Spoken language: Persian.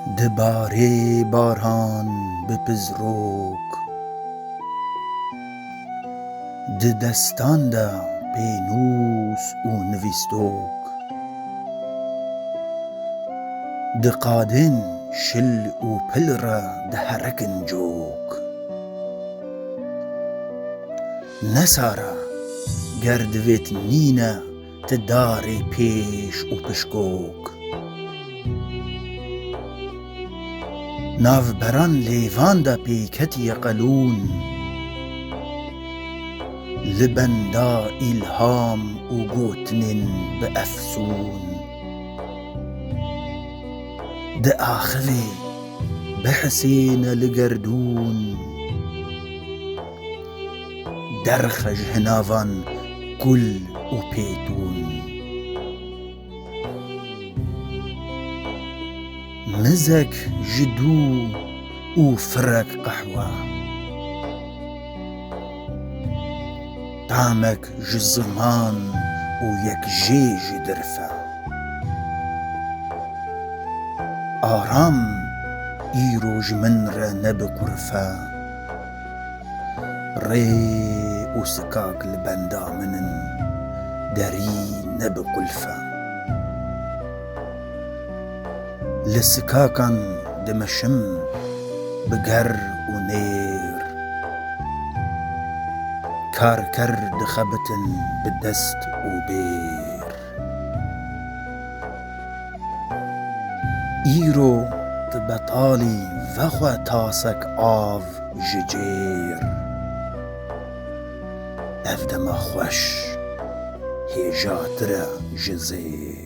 دباره باران بپزروک دستان دا پینوس و نویستوک قادن شل و پل را هرکن جوک نسارا گردویت نینه تداری پیش و پشکوک ناو بران لیوان دا پیکتی قلون لبندا ایلهام و گوتنین به افسون ده آخوی بحسین لگردون درخج هناوان گل و پیتون مزك جدو و فرق قحوة طعمك جزمان و يك جيج درفة آرام ايروج من را نبقرفة ري و سكاك لبندا منن داري نبقلفة لسكاكن دمشم بقر و نير كاركر دخبتن بدست و بير ايرو تبطالي وخوا تاسك آف ججير افدما خوش هجاترا جزير